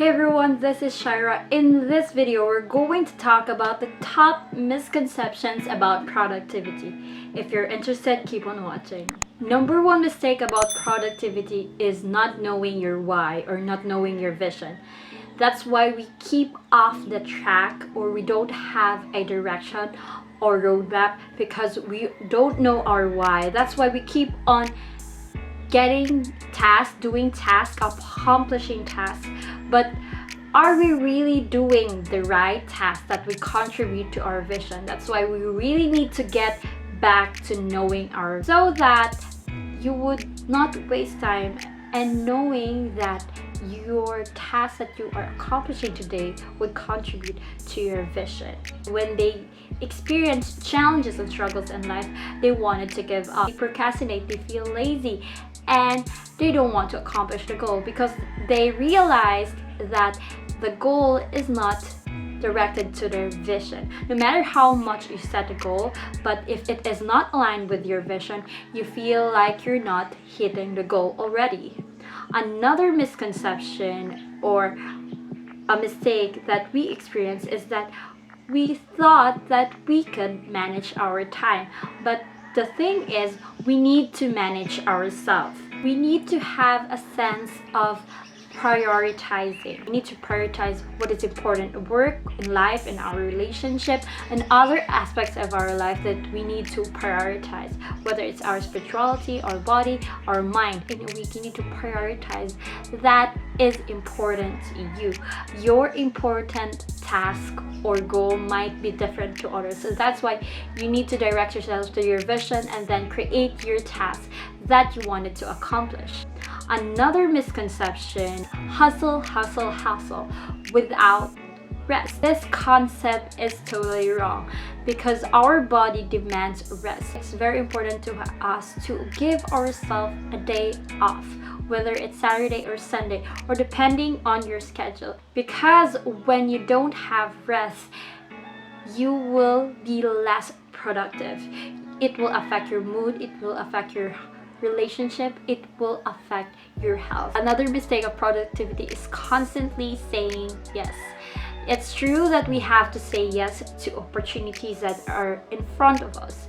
Hey everyone, this is Shaira. In this video, we're going to talk about the top misconceptions about productivity. If you're interested, keep on watching. Number one mistake about productivity is not knowing your why or not knowing your vision. That's why we keep off the track or we don't have a direction or roadmap because we don't know our why. That's why we keep on getting tasks, doing tasks, accomplishing tasks, but are we really doing the right tasks that we contribute to our vision? That's why we really need to get back to knowing our, so that you would not waste time and knowing that your tasks that you are accomplishing today would contribute to your vision. When they experience challenges and struggles in life, they wanted to give up, they procrastinate, they feel lazy, and they don't want to accomplish the goal because they realized that the goal is not directed to their vision. No matter how much you set a goal, but if it is not aligned with your vision, you feel like you're not hitting the goal already. Another misconception or a mistake that we experience is that we thought that we could manage our time, but the thing is, we need to manage ourselves. We need to have a sense of prioritizing. We need to prioritize what is important at work, in life, in our relationship, and other aspects of our life that we need to prioritize. Whether it's our spirituality, our body, our mind, we need to prioritize. That is important to you. Your important task or goal might be different to others. So that's why you need to direct yourself to your vision and then create your task that you wanted to accomplish. Another misconception, hustle, hustle, hustle without rest. This concept is totally wrong because our body demands rest. It's very important to us to give ourselves a day off, whether it's Saturday or Sunday or depending on your schedule, because when you don't have rest, you will be less productive. It will affect your mood, it will affect your relationship, it will affect your health. Another mistake of productivity is constantly saying yes. It's true that we have to say yes to opportunities that are in front of us,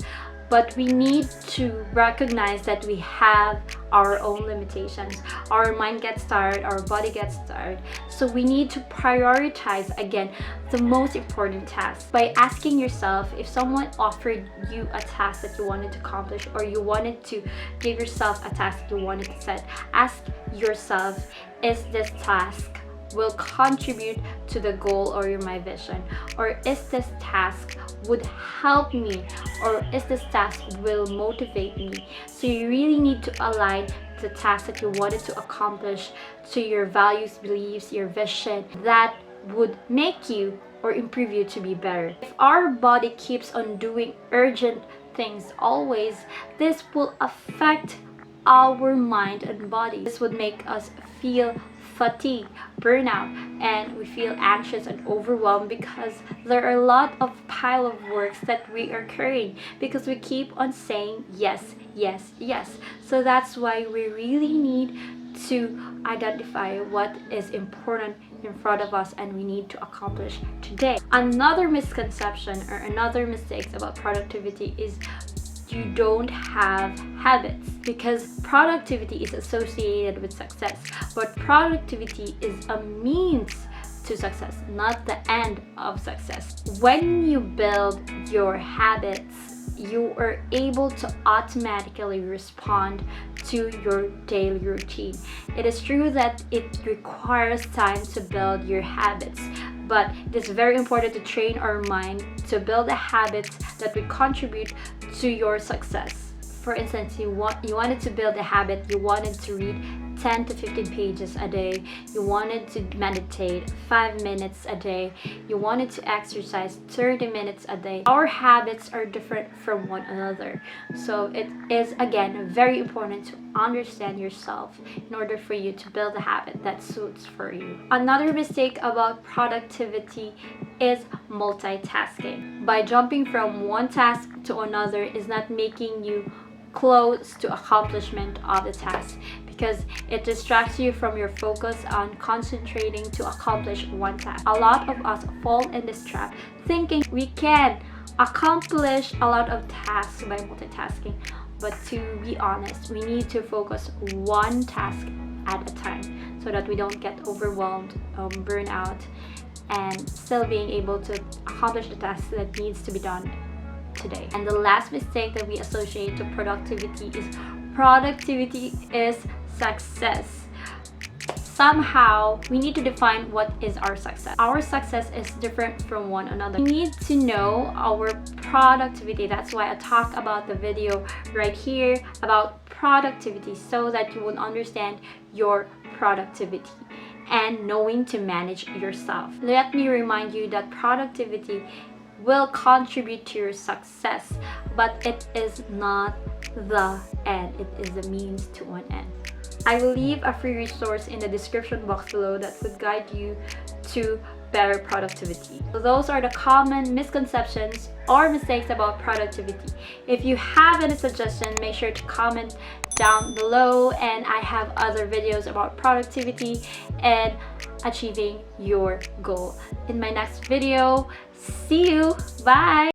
but we need to recognize that we have our own limitations. Our mind gets tired, our body gets tired. So we need to prioritize, again, the most important tasks by asking yourself, if someone offered you a task that you wanted to accomplish or you wanted to give yourself a task that you wanted to set, ask yourself, is this task will contribute to the goal or my vision, or is this task would help me, or is this task will motivate me? So you really need to align the task that you wanted to accomplish to your values, beliefs, your vision that would make you or improve you to be better. If our body keeps on doing urgent things always, this will affect our mind and body. This would make us feel fatigue, burnout, and we feel anxious and overwhelmed because there are a lot of pile of works that we are carrying because we keep on saying yes, yes, yes. So that's why we really need to identify what is important in front of us and we need to accomplish today. Another misconception or another mistake about productivity is you don't have habits, because productivity is associated with success, but productivity is a means to success, not the end of success. When you build your habits, you are able to automatically respond to your daily routine. It is true that it requires time to build your habits, but it is very important to train our mind to build a habit that will contribute to your success. For instance, you wanted to build a habit, you wanted to read 10 to 15 pages a day, you wanted to meditate 5 minutes a day, you wanted to exercise 30 minutes a day. Our habits are different from one another. So it is, again, very important to understand yourself in order for you to build a habit that suits for you. Another mistake about productivity is multitasking. By jumping from one task to another is not making you close to accomplishment of the task, because it distracts you from your focus on concentrating to accomplish one task. A lot of us fall in this trap thinking we can accomplish a lot of tasks by multitasking. But to be honest, we need to focus one task at a time so that we don't get overwhelmed, burn out, and still being able to accomplish the task that needs to be done today. And the last mistake that we associate to productivity is success. Somehow we need to define what is our success. Our success is different from one another. We need to know our productivity. That's why I talk about the video right here about productivity, so that you will understand your productivity and knowing to manage yourself. Let me remind you that productivity will contribute to your success, but it is not the end. It is the means to an end. I will leave a free resource in the description box below that would guide you to better productivity. So those are the common misconceptions or mistakes about productivity. If you have any suggestions, make sure to comment down below, and I have other videos about productivity and achieving your goal. In my next video, see you. Bye.